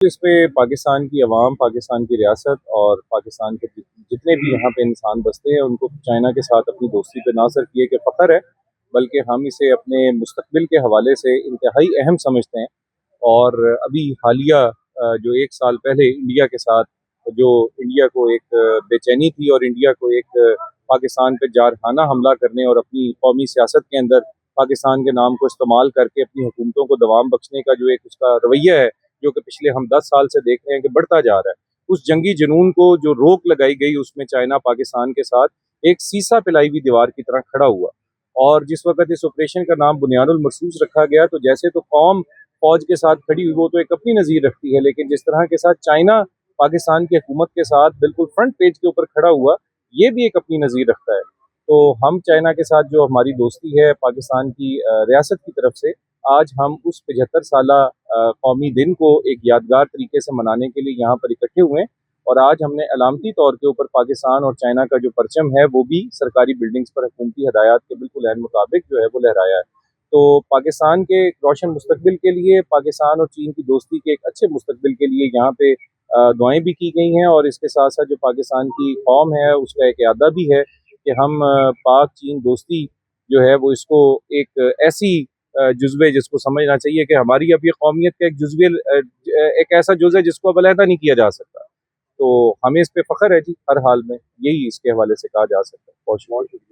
इस पे पाकिस्तान की अवाम, पाकिस्तान की रियासत और पाकिस्तान के जितने भी यहाँ पे इंसान बसते हैं उनको चाइना के साथ अपनी दोस्ती पे ना सिर्फ ये कि फ़ख्र है, बल्कि हम इसे अपने मुस्तकबिल के हवाले से इंतहाई अहम समझते हैं। और अभी हालिया जो 1 साल पहले इंडिया के साथ जो इंडिया को एक बेचैनी थी और इंडिया को एक पाकिस्तान पे जारहाना हमला करने और अपनी कौमी सियासत के अंदर पाकिस्तान के नाम को इस्तेमाल करके अपनी हुकूमतों को दवाम बख्शने का जो एक उसका रवैया है, जो कि पिछले हम 10 साल से देख रहे हैं कि बढ़ता जा रहा है। उस जंगी जुनून को जो रोक लगाई गई उसमें चाइना पाकिस्तान के साथ एक सीसा पिलाई हुई दीवार की तरह खड़ा हुआ। और जिस वक़्त इस ऑपरेशन का नाम बुनियानुल मरसूस रखा गया तो जैसे तो कौम फ़ौज के साथ खड़ी हुई वो तो एक अपनी नज़ीर रखती है, लेकिन जिस तरह के साथ चाइना पाकिस्तान की हुकूमत के साथ बिल्कुल फ्रंट पेज के ऊपर खड़ा हुआ, ये भी एक अपनी नज़ीर रखता है। तो हम चाइना के साथ जो हमारी दोस्ती है पाकिस्तान की रियासत की तरफ से, आज हम उस 75 साला कौमी दिन को एक यादगार तरीके से मनाने के लिए यहाँ पर इकट्ठे हुए हैं। और आज हमने अलामती तौर के ऊपर पाकिस्तान और चाइना का जो परचम है वो भी सरकारी बिल्डिंग्स पर हुकूमती हदायत के बिल्कुल ऐन मुताबिक जो है वो लहराया है। तो पाकिस्तान के एक रोशन मुस्तकबिल के लिए, पाकिस्तान और चीन की दोस्ती के एक अच्छे मुस्तकबिल के लिए यहाँ पे दुआएं भी की गई हैं। और इसके साथ साथ जो पाकिस्तान की कौम है उसका एक इरादा भी है कि हम पाक चीन दोस्ती जो है वो इसको एक ऐसी जुज़्वे जिसको समझना चाहिए कि हमारी अब ये कौमियत का एक जुज़्वे एक ऐसा जुज़ है जिसको अब अलहदा नहीं किया जा सकता। तो हमें इस पे फ़ख्र है जी, हर हाल में, यही इसके हवाले से कहा जा सकता है। बहुत शुक्रिया।